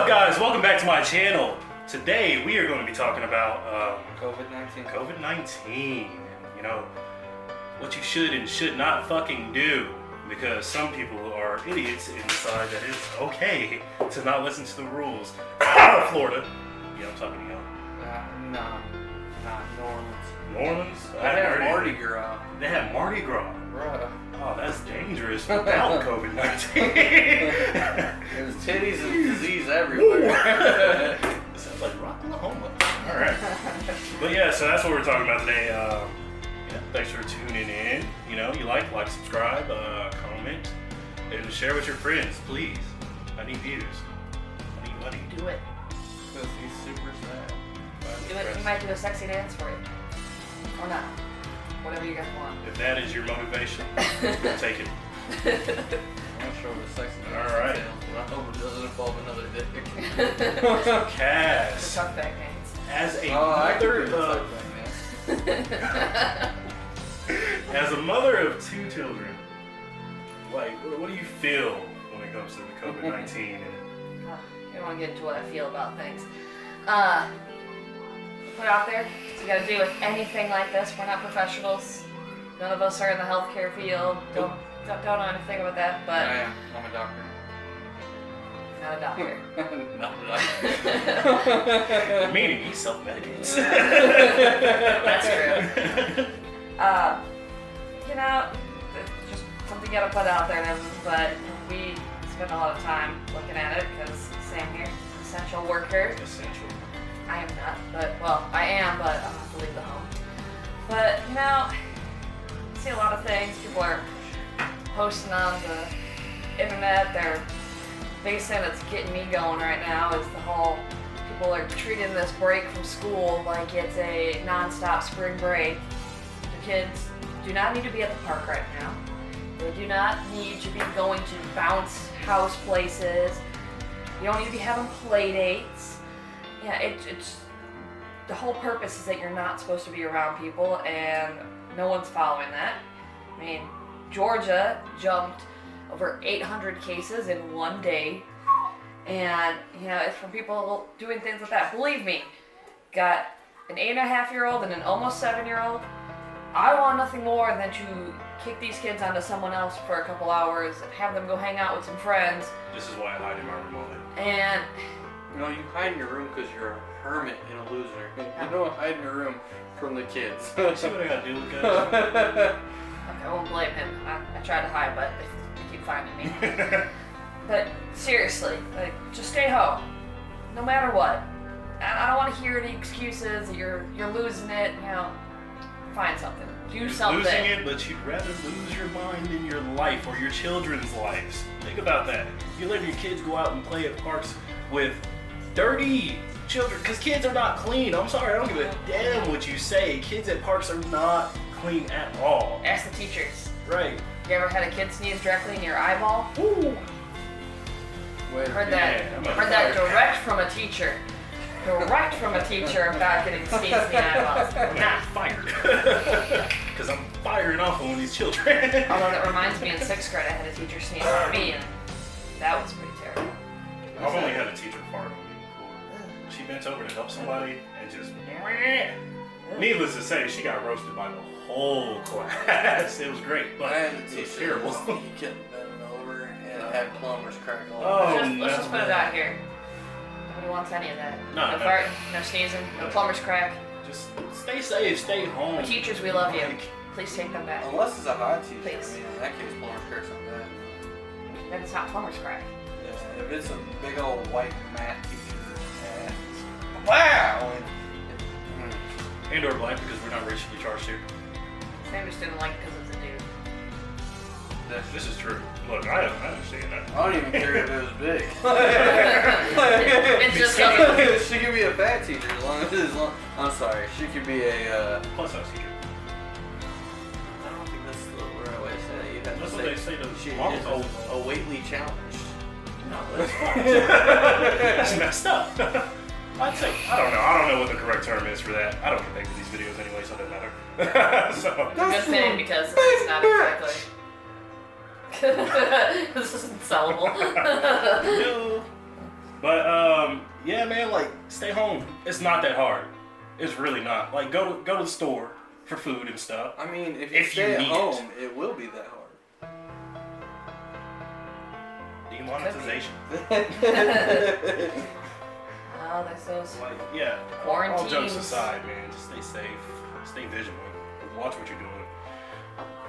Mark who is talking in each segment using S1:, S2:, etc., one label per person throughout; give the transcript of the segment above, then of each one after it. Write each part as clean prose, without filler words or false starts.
S1: up, guys? Welcome back to my channel. Today we are going to be talking about
S2: COVID-19.
S1: COVID-19. You know, what you should and should not fucking do. Because some people are idiots and decide that it's okay to not listen to the rules. Florida. Yeah, I'm talking to you.
S2: No, not New Orleans.
S1: New Orleans?
S2: They had Mardi Gras.
S1: They had Mardi Gras.
S2: Bruh.
S1: Oh, that's dangerous without COVID-19.
S2: It was titties and disease everywhere.
S1: It sounds like Rocklahoma. All right. But yeah, so that's what we're talking about today. Yeah, thanks for tuning in. You know, you like, subscribe, comment, and share with your friends, please. I need views. I need money.
S3: Do it.
S2: Because he's super sad.
S3: Do it. He might do a sexy dance for you. Or not. Whatever you guys want.
S1: If that is your motivation, take it.
S2: I'm not sure what sexy dance
S1: Alright.
S2: entails, but I hope it doesn't involve another dick.
S3: The
S1: Cass,
S3: tuck back dance.
S1: as a
S2: I
S1: mother
S2: could do
S1: of as a mother of two children, like, what do you feel when it comes to the COVID-19?
S3: You don't want to get into what I feel about things. Put out there, it's got to do with anything like this. We're not professionals. None of us are in the healthcare field. Don't know anything about that, but
S2: I am. I'm a doctor.
S3: not a doctor.
S2: Not a doctor.
S1: Meaning he self-medicates.
S3: That's true. You know, it's just something you gotta put out there, but we spend a lot of time looking at it because same here, essential worker.
S1: Essential.
S3: I am not, well, I am, but I'll have to leave the home. But, you know, I see a lot of things. People are posting on the internet. Their biggest thing that's getting me going right now is the whole, people are treating this break from school like it's a non-stop spring break. The kids do not need to be at the park right now. They do not need to be going to bounce house places. You don't need to be having play dates. Yeah, it's the whole purpose is that you're not supposed to be around people, and no one's following that. I mean, Georgia jumped over 800 cases in one day, and you know, it's from people doing things like that. Believe me, got an 8.5-year-old and an almost 7-year-old. I want nothing more than to kick these kids onto someone else for a couple hours and have them go hang out with some friends.
S1: This is why I hide in my room.
S3: And
S2: You know, you hide in your room because you're a hermit and a loser. You don't hide in your room from the kids.
S1: See what I gotta do, guys?
S3: okay, I won't blame him. I tried to hide, but they keep finding me. But seriously, like, just stay home, no matter what. I don't want to hear any excuses. You're losing it. You know, find something. Do something.
S1: Losing it, but you'd rather lose your mind in your life or your children's lives. Think about that. You let your kids go out and play at parks with dirty children, because kids are not clean. I'm sorry, I don't give a damn what you say. Kids at parks are not clean at all.
S3: Ask the teachers.
S1: Right.
S3: You ever had a kid sneeze directly in your eyeball?
S1: Woo.
S3: Heard that direct from a teacher. Direct from a teacher about getting sneezed in the eyeballs.
S1: I'm not fired. Because I'm firing off on these children.
S3: Although that reminds me, in 6th grade I had a teacher sneeze on me, and that was pretty terrible.
S1: I've only had a teacher fart on me before. She bent over to help somebody and just... Needless to say, she got roasted by the whole class. It was great, but
S2: I had a
S1: it was
S2: teacher
S1: terrible.
S2: he kept bending over and it had plumbers crack all
S1: Oh,
S2: over.
S3: Let's just put it out here. Nobody wants any of that.
S1: No,
S3: No
S1: no.
S3: farting, no sneezing, no plumber's crack.
S1: Just stay safe, stay home.
S3: The teachers, we love you. Please take them back.
S2: Unless it's a hot teacher.
S3: Please.
S2: I mean, in that case, plumbers cracks on that.
S3: Then it's not plumber's crack.
S2: Yeah, if it's a big old white math teacher, wow!
S1: And or black, because we're not racially charged here.
S3: Maybe just didn't like it because it's a dude.
S1: This is true. Look, I understand that.
S2: I don't even care if it was big.
S3: It's just something.
S2: She could be a fat teacher as long as I'm sorry, she could be a.
S1: Plus size teacher.
S2: I don't think that's the right way to say it. You have
S1: That's
S2: to
S1: what
S2: say
S1: they say to
S2: she
S1: models.
S2: is a weightly challenged.
S1: No, that's fucked. That's messed up. I'd say, I don't know what the correct term is for that. I don't get paid for these videos anyway, so it doesn't matter. So.
S3: Good thing because it's not exactly. This isn't sellable.
S1: No. But yeah, man, like, stay home. It's not that hard. It's really not. Like, go to the store for food and stuff.
S2: I mean, if you
S1: If
S2: stay
S1: you
S2: at
S1: need
S2: home, it will be that hard.
S1: Demonetization.
S3: Oh, there's those.
S1: Like, yeah.
S3: Quarantines.
S1: All jokes aside, man, just stay safe. Stay vigilant. Watch what you're doing.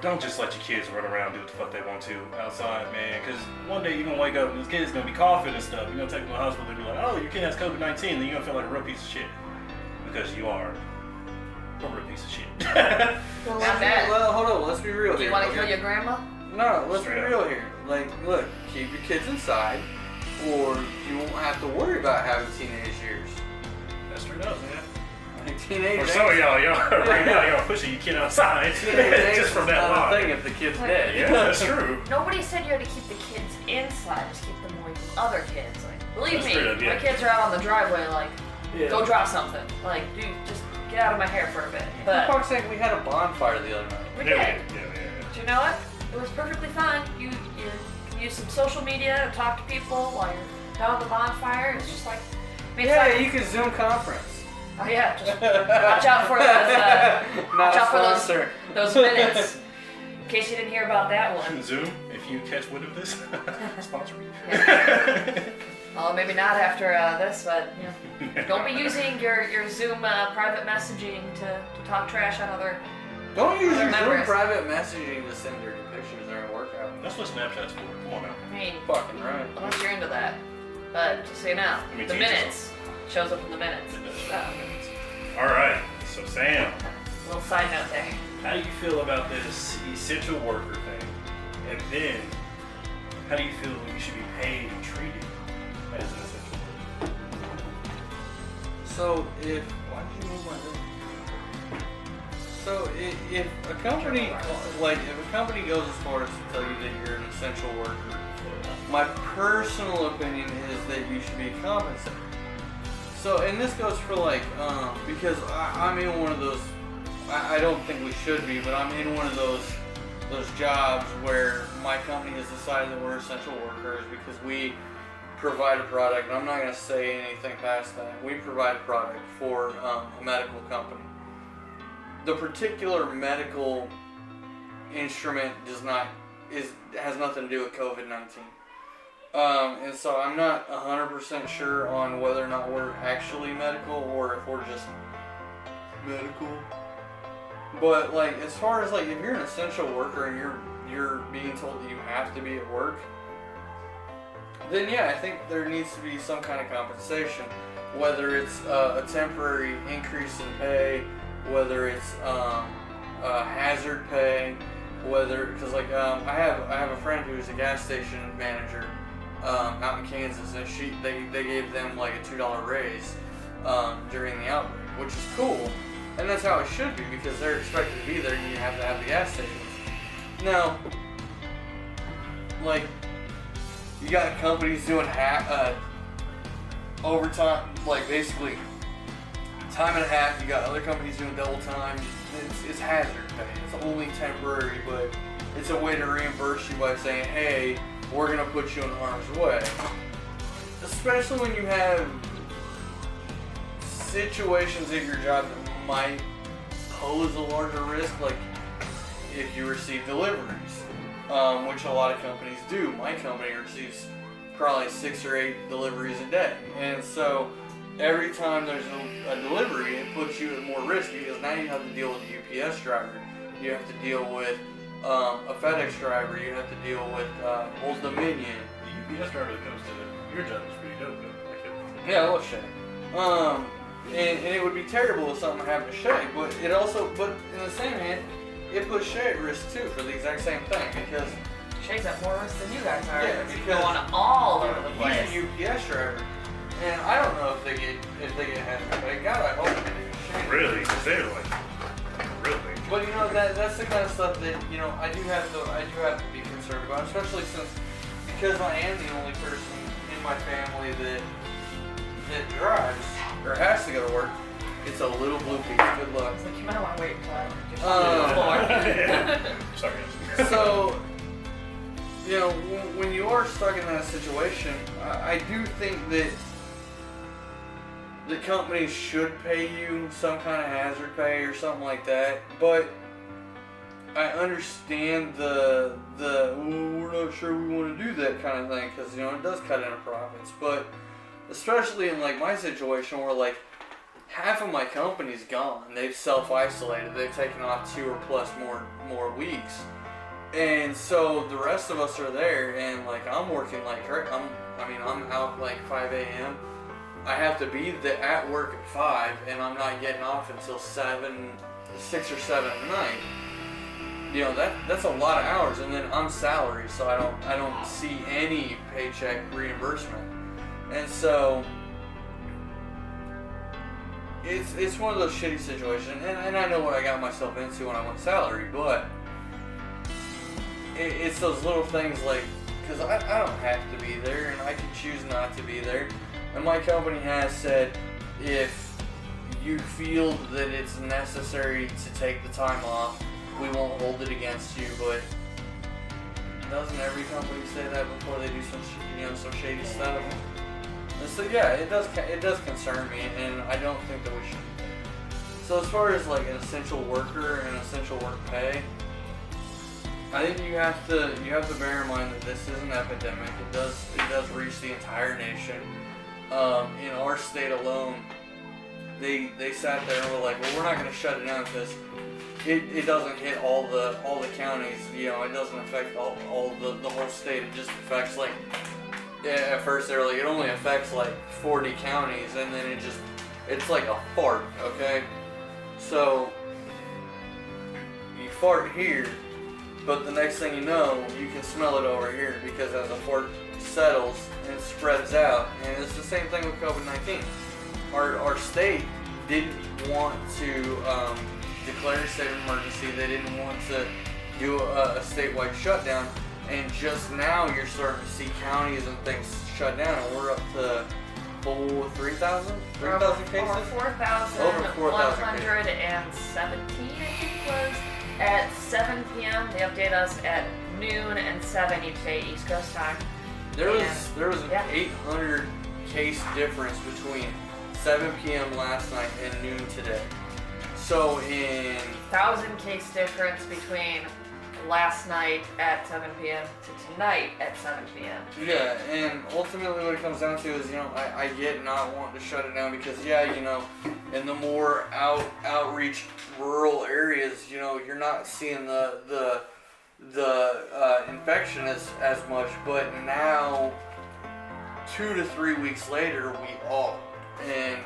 S1: Don't just let your kids run around and do what the fuck they want to outside, man. Because one day you're going to wake up and this kid's going to be coughing and stuff. You're going to take them to the hospital and be like, oh, your kid has COVID-19. Then you're going to feel like a real piece of shit. Because you are a real piece of shit.
S2: Well,
S3: Not bad.
S2: well, hold on. Let's be real
S3: Do
S2: here.
S3: you want to
S2: okay?
S3: kill your grandma?
S2: No, let's
S1: Straight
S2: be
S1: up.
S2: real here. Like, look, keep your kids inside, or you won't have to worry about having teenage years.
S1: That's straight up, man.
S2: Like, teenage
S1: For some of y'all right now, y'all pushing your kid outside just from that
S2: not a
S1: line.
S2: thing if the kid's dead.
S1: Yeah, that's true.
S3: Nobody said you had to keep the kids inside, just keep them away from other kids. Like, believe
S1: That's
S3: me,
S1: straight up, yeah.
S3: my kids are out on the driveway, like,
S1: Yeah.
S3: go drop something. Like, dude, just get out of my hair for a bit.
S2: For
S3: But
S2: fuck's sake, we had a bonfire the other night.
S3: we
S1: Yeah,
S3: did.
S1: yeah.
S3: Do you know what? It was perfectly fine. You can use some social media to talk to people while you're down at the bonfire. It's just like, I mean, it's
S2: Yeah,
S3: like,
S2: you can Zoom conference.
S3: oh yeah, just watch out for those,
S2: Not
S3: watch
S2: a
S3: out for
S2: sponsor.
S3: those minutes. In case you didn't hear about that one.
S1: Zoom, if you catch wind of this, sponsor me.
S3: Well, maybe not after this, but you know, don't be using your Zoom private messaging to talk trash on other.
S2: Don't use your Zoom
S3: Members.
S2: private messaging to send their depictions during workout.
S1: That's what Snapchat's for. Come on now.
S3: I mean,
S2: Fucking right.
S3: unless you're into that. But just so you know,
S1: I mean,
S3: the
S1: to each his
S3: minutes shows up in the minutes.
S1: It does.
S3: So,
S1: All right. So Sam,
S3: little side note there.
S1: how do you feel about this essential worker thing? And then, how do you feel you should be paid and treated as an essential worker?
S2: So if why did you move my thing? So if a company goes as far as to tell you that you're an essential worker, my personal opinion is that you should be compensated. So and this goes for like because I'm in one of those. I don't think we should be, but I'm in one of those jobs where my company has decided that we're essential workers because we provide a product, and I'm not going to say anything past that. We provide a product for a medical company. The particular medical instrument has nothing to do with COVID-19. And so I'm not 100% sure on whether or not we're actually medical or if we're just medical. But like, as far as like, if you're an essential worker and you're being told that you have to be at work, then yeah, I think there needs to be some kind of compensation, whether it's a temporary increase in pay, whether it's hazard pay, because like I have a friend who's a gas station manager out in Kansas, and they gave them like a $2 raise during the outbreak, which is cool, and that's how it should be because they're expected to be there, and you have to have the gas stations. Now, like, you got companies doing overtime, like basically time and a half. You got other companies doing double time. It's hazard pay. It's only temporary, but it's a way to reimburse you by saying, hey, we're gonna put you in harm's way. Especially when you have situations at your job that might pose a larger risk, like if you receive deliveries, which a lot of companies do. My company receives probably 6 or 8 deliveries a day, and so every time there's a delivery, it puts you at more risk because now you have to deal with a UPS driver, you have to deal with a FedEx driver, you have to deal with Old Dominion.
S1: The UPS driver that comes to your job is pretty dope, though. Like it.
S2: Yeah, I love Shay. And it would be terrible if something happened to Shay, but in the same hand, it puts Shay at risk too for the exact same thing because
S3: Shay's at more risk than you guys are.
S2: Yeah,
S3: It's
S2: because
S3: going all over the place.
S2: he's a UPS driver, and I don't know if they get hazard pay. God, I hope they do. Shay.
S1: Really? Because they're like, really?
S2: But you know that's the kind of stuff that I do have to be concerned about, especially because I am the only person in my family that drives or has to go to work. It's a little blue piece. Good luck.
S3: It's like you might want to wait until you're on the floor.
S1: Sorry, guys.
S2: So, when you are stuck in that situation, I do think that the company should pay you some kind of hazard pay or something like that, but I understand the "Well, we're not sure we want to do that" kind of thing, because it does cut into profits. But especially in like my situation where like half of my company's gone, they've self-isolated, they've taken off 2 or plus more weeks, and so the rest of us are there, and like I'm working like I'm out like 5 a.m. I have to be at work at 5, and I'm not getting off until 6 or 7 at night. That's a lot of hours, and then I'm salary, so I don't see any paycheck reimbursement, and so it's one of those shitty situations, and I know what I got myself into when I went salary, but it's those little things like, because I don't have to be there, and I can choose not to be there, and my company has said if you feel that it's necessary to take the time off, we won't hold it against you. But doesn't every company say that before they do some shady stuff? And so yeah, it does concern me, and I don't think that we should be there. So as far as like an essential worker and essential work pay, I think you have to bear in mind that this is an epidemic. It does reach the entire nation. In our state alone, they sat there and were like, well, we're not going to shut it down because it doesn't hit all the counties. It doesn't affect all the whole state. It just affects like, at first they were like, it only affects like 40 counties, and then it's like a fart, okay? So you fart here, but the next thing you know, you can smell it over here, because as the fart settles and spreads out, and it's the same thing with COVID-19. Our state didn't want to declare a state of emergency. They didn't want to do a statewide shutdown, and just now you're starting to see counties and things shut down, and we're up to 3,000 cases?
S3: Over 4,117, I think was, at 7 p.m. They update us at noon and 7 each day, East Coast time.
S2: There was an 800 case difference between 7 p.m. last night and noon today. So in
S3: 1,000 case difference between last night at 7 p.m. to tonight at 7 p.m.
S2: Yeah, and ultimately what it comes down to is, I get not wanting to shut it down because, in the more outreach rural areas, you're not seeing the infection as much, but now 2 to 3 weeks later we all, and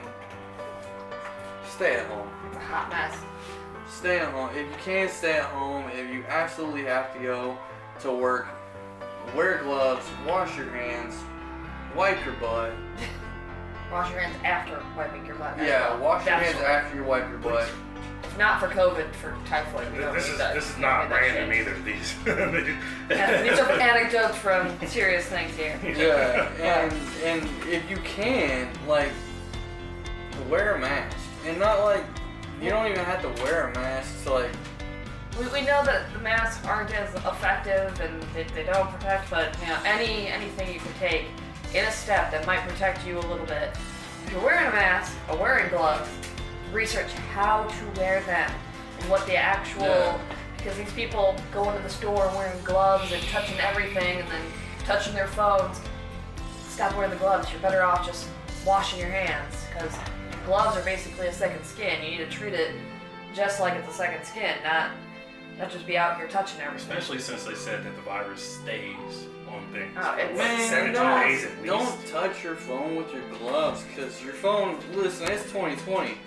S2: stay at home.
S3: It's a hot mess.
S2: Stay at home. If you can't stay at home, if you absolutely have to go to work, wear gloves, wash your hands, wipe your butt.
S3: Wash your hands after wiping your butt.
S2: Yeah, wash your hands after you wipe your butt.
S3: If not for COVID, for typhoid.
S1: This is not random either. These.
S3: These are anecdotes from serious things here.
S2: Yeah, and if you can, wear a mask, and not you don't even have to wear a mask to
S3: We know that the masks aren't as effective and they don't protect, but anything you can take in a step that might protect you a little bit. If you're wearing a mask or wearing gloves, research how to wear them and what the actual, because these people go into the store wearing gloves and touching everything and then touching their phones. Stop wearing the gloves. You're better off just washing your hands, because gloves are basically a second skin. You need to treat it just like it's a second skin, not just be out here touching everything.
S1: Especially since they said that the virus stays on things.
S3: Oh, it's
S2: Man,
S1: 7 days at least.
S2: don't touch your phone with your gloves, because your phone, listen, it's 2020.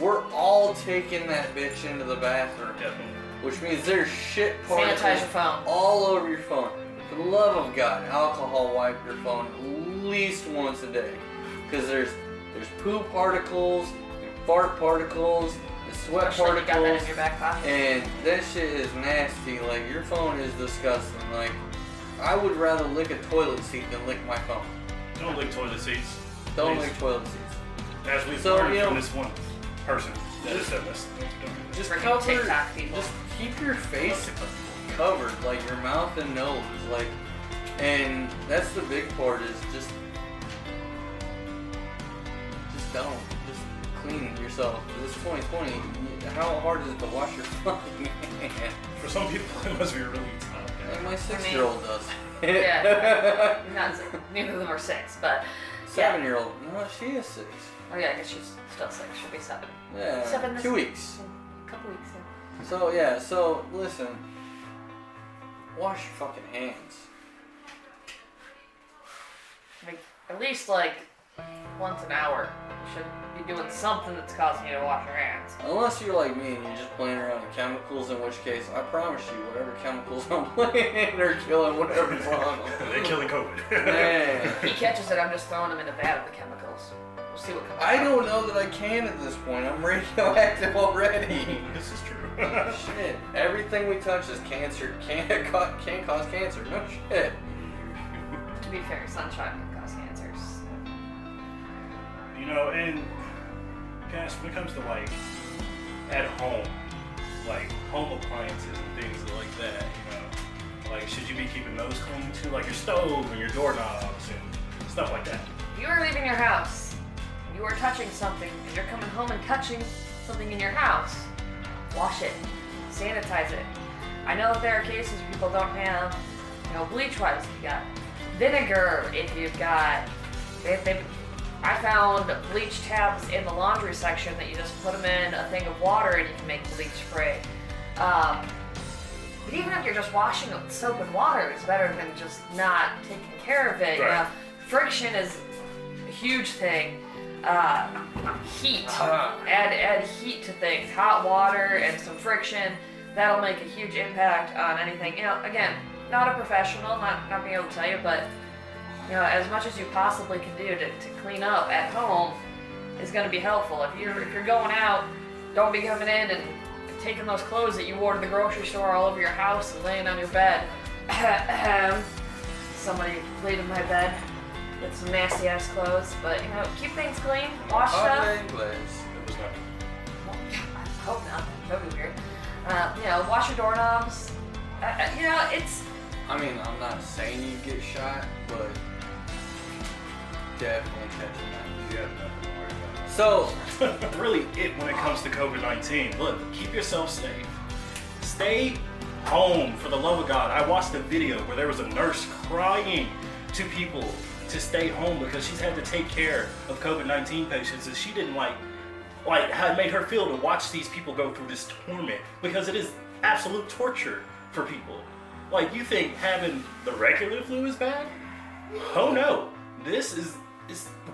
S2: We're all taking that bitch into the bathroom.
S1: Definitely.
S2: Which means there's shit particles
S3: Sanitize your phone.
S2: all over your phone. For the love of God, alcohol wipe your phone at least once a day. Because there's poop particles, and fart particles, and sweat
S3: Especially if you got that
S2: particles.
S3: in your back pocket.
S2: And that shit is nasty. Your phone is disgusting. I would rather lick a toilet seat than lick my phone.
S1: Don't lick toilet seats.
S2: Don't
S1: Please.
S2: lick toilet seats.
S1: As we've
S2: So,
S1: learned
S2: you know,
S1: from this one person that has said this.
S2: Just
S3: Freaking
S2: cover,
S3: TikTok people.
S2: just keep your face covered, your mouth and nose, and that's the big part is just don't. Just clean yourself. This 2020, how hard is it to wash your fucking hands?
S1: For some people, it must be really tough.
S2: Like my 6-year-old does.
S3: Yeah, not six. Neither of them are 6, but
S2: 7-year-old. No, she is 6.
S3: oh yeah, I guess she's still 6. She'll be 7.
S2: Yeah.
S3: 7 this
S2: 2 weeks.
S3: A couple weeks. Yeah.
S2: So yeah. So listen. Wash your fucking hands.
S3: I mean, at least like once an hour, you should be doing something that's causing you to wash your hands.
S2: Unless you're like me and you're just playing around with chemicals, in which case I promise you, whatever chemicals I'm playing in are killing whatever's wrong.
S1: They're killing COVID.
S2: Man.
S3: He catches it, I'm just throwing him in a vat of the chemicals. We'll see what comes
S2: I
S3: out.
S2: don't know that I can at this point. I'm radioactive already.
S1: This is true.
S2: Shit. Everything we touch is cancer. Can cause cancer. No shit.
S3: To be fair, sunshine can cause cancers.
S1: You know, and gosh, when it comes to like at home, like home appliances and things like that, you know, like should you be keeping those clean too, like your stove and your doorknobs and stuff like that?
S3: If you are leaving your house, you are touching something, and you're coming home and touching something in your house, wash it, sanitize it. I know that there are cases where people don't have, you know, bleach wipes. You got vinegar. If you've got, I found bleach tabs in the laundry section that you just put them in a thing of water and you can make bleach spray. But even if you're just washing it with soap and water, it's better than just not taking care of it.
S1: Right.
S3: You know, friction is a huge thing. Heat. Add heat to things. Hot water and some friction. That'll make a huge impact on anything. You know, again, not a professional, not being able to tell you, but you know, as much as you possibly can do to clean up at home is going to be helpful. If you're going out, don't be coming in and taking those clothes that you wore to the grocery store all over your house and laying on your bed. Somebody laid in my bed with some nasty ass clothes, but you know, keep things clean, wash stuff.
S1: It was not.
S3: Well, I hope not. That would be weird. You know, wash your doorknobs. You know, it's.
S2: I mean, I'm not saying you get shot, but definitely catching that.
S1: You have nothing to worry about.
S2: So,
S1: Really, it when it comes to COVID-19. Look, keep yourself safe. Stay home, for the love of God. I watched a video where there was a nurse crying to people to stay home because she's had to take care of COVID-19 patients, and she didn't like how it made her feel to watch these people go through this torment, because it is absolute torture for people. Like, you think having the regular flu is bad? Oh no, this is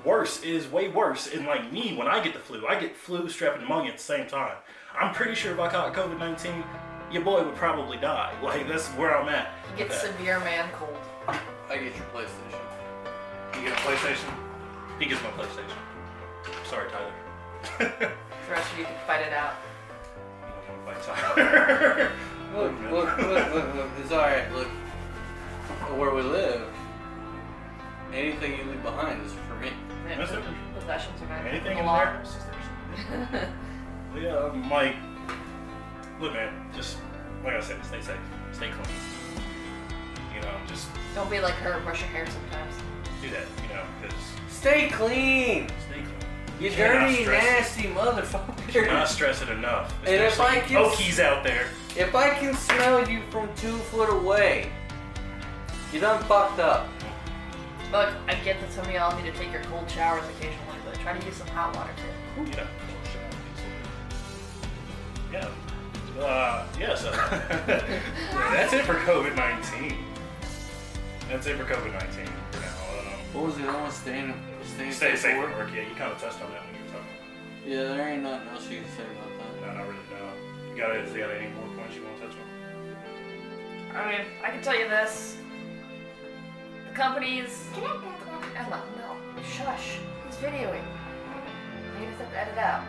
S1: worse. It is way worse. And like me, when I get the flu, I get flu, strep, and pneumonia at the same time. I'm pretty sure if I caught COVID-19, your boy would probably die. Like, that's where I'm at.
S3: You get severe man cold.
S2: I get your PlayStation.
S1: You get a PlayStation? He gets my PlayStation. Sorry, Tyler.
S3: The rest of you can fight it out.
S1: You don't want to fight Tyler.
S2: Look, it's alright, look. Where we live, anything you leave behind is for me.
S1: That's it.
S3: Possessions are not
S1: Anything
S3: the
S1: in
S3: law.
S1: there is theirs. Yeah, Mike. Look, man, just like I said, stay safe, stay clean. You know, just
S3: Don't be like her and brush your hair sometimes.
S1: do that. You know, because
S2: Stay clean!
S1: stay clean.
S2: You
S1: Cannot
S2: dirty,
S1: stress it.
S2: nasty motherfucker.
S1: Cannot stress it enough.
S2: And if
S1: Especially
S2: I can-
S1: Okies out there.
S2: If I can smell you from 2 foot away, you done fucked up.
S3: Look, I get that some of y'all need to take your cold showers occasionally, but try to use some hot water too.
S1: You know. Yeah. Yeah. So that's it for COVID-19. That's it for COVID-19 for now.
S2: What was the other one? Stay
S1: Stay safe
S2: for
S1: at work. Yeah, you kind of touched on that when you were talking.
S2: Yeah, there ain't nothing else you can say about that.
S1: No, not really. No. You got any more points you want to touch on?
S3: I mean, I can tell you this. The companies... Emma, no. Shush. He's videoing. You just have to edit out.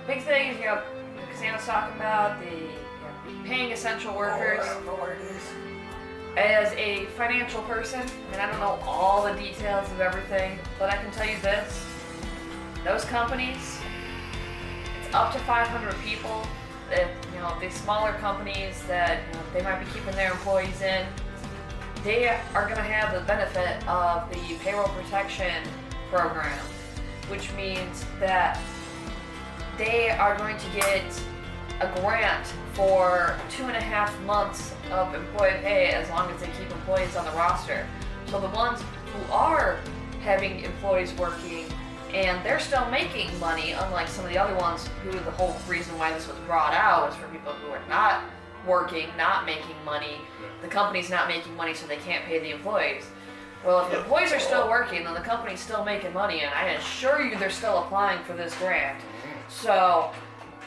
S3: Big thing is, you know, Cassandra's talking about the paying essential workers. As a financial person, I mean, I don't know all the details of everything, but I can tell you this. Those companies, it's up to 500 people. That, you know, these smaller companies that, you know, they might be keeping their employees in, they are going to have the benefit of the payroll protection program. which means that they are going to get a grant for 2.5 months of employee pay as long as they keep employees on the roster. So the ones who are having employees working and they're still making money, unlike some of the other ones who the whole reason why this was brought out is for people who are not working, not making money. The company's not making money, so they can't pay the employees. Well, if the employees are still working, then the company's still making money, and I assure you they're still applying for this grant. So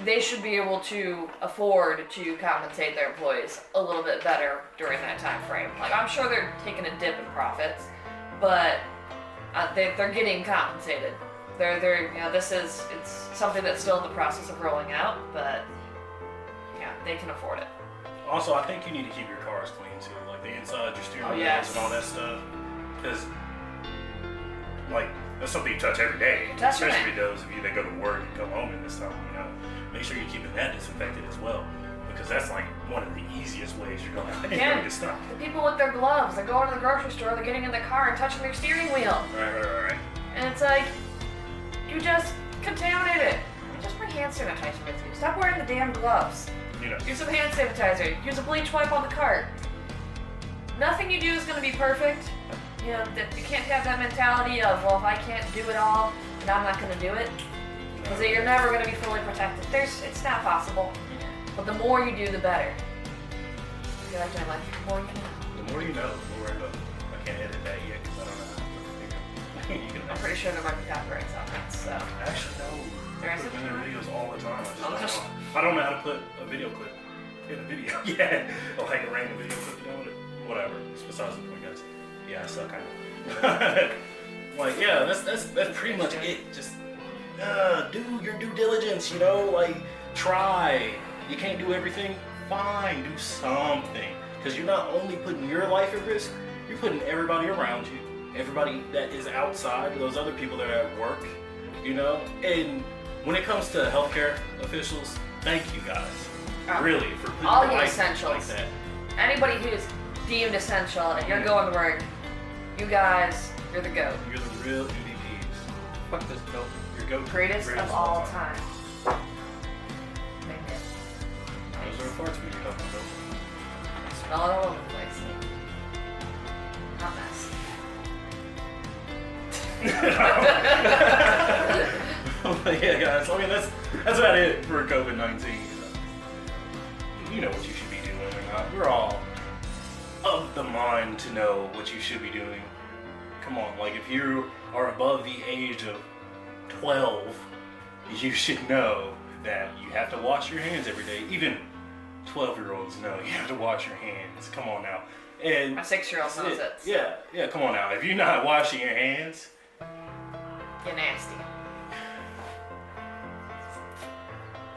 S3: they should be able to afford to compensate their employees a little bit better during that time frame. Like, I'm sure they're taking a dip in profits, but they're getting compensated. It's something that's still in the process of rolling out, but yeah, they can afford it.
S1: Also, I think you need to keep your cars clean too, like the inside, your steering wheels
S3: yes.
S1: and all that stuff. Because, like, that's something you touch every day.
S3: That's
S1: especially
S3: right.
S1: those of you that go to work and come home in this time, Make sure you're keeping that disinfected as well. Because that's like one of the easiest ways you're going to
S3: Again,
S1: get stuff.
S3: the people with their gloves, they're going to the grocery store, they're getting in the car and touching their steering wheel.
S1: Right.
S3: And it's like, you just contaminated it. Just bring hand sanitizer with you. Stop wearing the damn gloves. Use some hand sanitizer. Use a bleach wipe on the cart. Nothing you do is going to be perfect. You can't have that mentality of, well, if I can't do it all, then I'm not going to do it. Because you're never going to be fully protected. It's not possible. But the more you do, the better. I feel like the more you know.
S1: The more you know, the more I know. I can't edit that yet because I don't know how to
S3: I'm pretty sure there might be copyrights on that, so.
S1: Actually, no.
S3: There
S1: I
S3: is
S1: put
S3: a-
S1: in videos all the time.
S3: Just-
S1: I don't know how to put a video clip in a video. Yeah. Or like a random video clip, whatever. It's besides the point, guys. Yeah, I suck, kind of. Like, yeah, that's pretty much it. Just do your due diligence, like, try. You can't do everything, fine, do something. Because you're not only putting your life at risk, you're putting everybody around you, everybody that is outside, those other people that are at work, And when it comes to healthcare officials, thank you guys, really, for putting
S3: all
S1: your
S3: the
S1: life
S3: essentials.
S1: like that.
S3: Anybody who's deemed essential and you're going to work, you guys, you're the GOAT.
S1: You're the real MVPs.
S2: Fuck this dope.
S1: You're GOAT.
S3: Greatest of all time. Thank you.
S1: Those are parts we were talking about.
S3: Smell it all over the place. Hot mess.
S1: Yeah, guys. I mean, that's about it for COVID-19. You know what you should be doing or not. We're all of the mind to know what you should be doing. Come on, like if you are above the age of 12, you should know that you have to wash your hands every day. Even 12-year-olds know you have to wash your hands. Come on now. And
S3: My 6-year-old knows it.
S1: Yeah, come on now. If you're not washing your hands,
S3: You're nasty.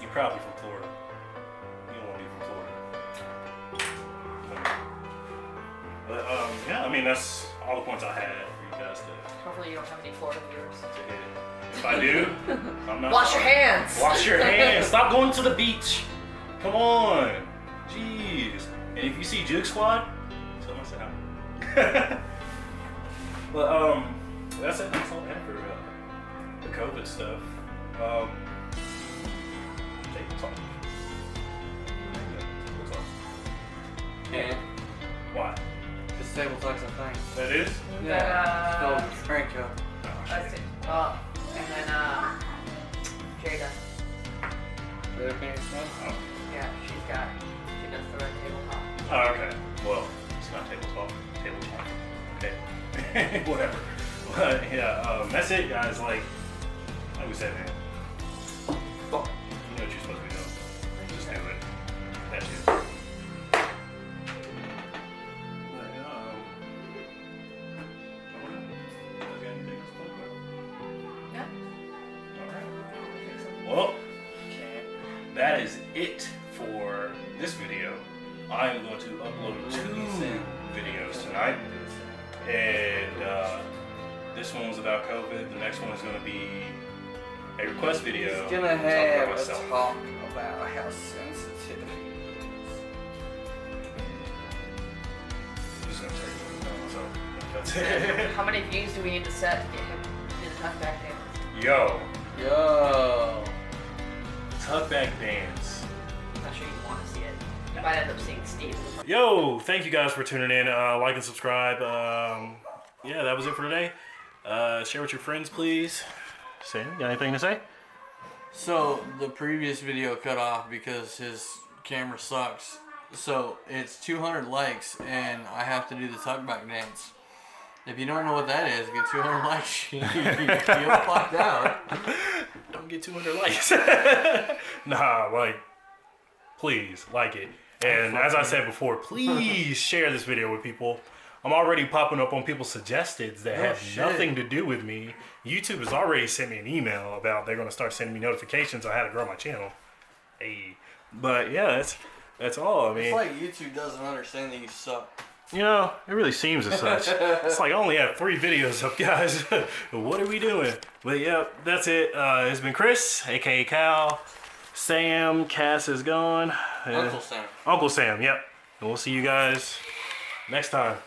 S1: you're probably from Florida. You don't want to be from Florida. But yeah, I mean that's all the points I had for you guys to
S3: Hopefully you don't have any Florida viewers.
S1: hit. If I do, I'm not.
S3: Wash your
S1: sorry.
S3: hands.
S1: Wash your hands. Stop going to the beach. Come on. Jeez. And if you see Juke Squad, tell them I said hi. But that's it. That's all I have for the COVID stuff. Table talk. Table talk.
S2: Yeah.
S1: Why?
S2: This table talk's a thing.
S1: That is?
S2: Yeah. It's called Franco.
S1: Oh,
S3: That's
S1: shit.
S3: it. Oh, and then Jada.
S2: The opinion stuff?
S1: Oh.
S3: Yeah, she does the red table talk.
S1: Oh, okay. Well, it's not table talk. Table talk. Okay. Whatever. But yeah, that's it, guys. Like we said, man.
S2: Fuck.
S1: You know what you're supposed to be doing. Just do it. That's it. But, I don't know. You guys got anything else to talk about?
S3: Yeah.
S1: Alright. Well, that is it for this video. I am going to upload 2 videos tonight. And this one was about COVID. The next one is going to be a request video.
S2: He's gonna
S1: talking about
S2: have a
S1: myself.
S2: talk about how sensitive he is.
S1: I'm just going to tell you about myself. That's it.
S3: How many views do we need to set to get him to the talk back there?
S1: Yo,
S2: Yo.
S1: Tuckback Dance.
S3: I'm not sure you want to see it. You might end up seeing Steve.
S1: Yo, thank you guys for tuning in. Like and subscribe. Yeah, that was it for today. Share with your friends, please. Sam, got anything to say?
S2: So the previous video cut off because his camera sucks. So it's 200 likes and I have to do the tuckback dance. If you don't know what that is, get 200 likes. You'll find out.
S1: Don't get 200 likes. Nah, like, please like it. And as I said before, please share this video with people. I'm already popping up on people's suggestions that have nothing to do with me. YouTube has already sent me an email about they're going to start sending me notifications on how to grow my channel. Hey, but yeah, that's all. I mean,
S2: It's like YouTube doesn't understand that you suck.
S1: you know, it really seems as such. It's like I only have 3 videos up, guys. What are we doing? But yeah, that's it. It's been Chris, aka Cal. Sam, Cass is gone.
S2: Uncle Sam.
S1: Uncle Sam, yep. And we'll see you guys next time.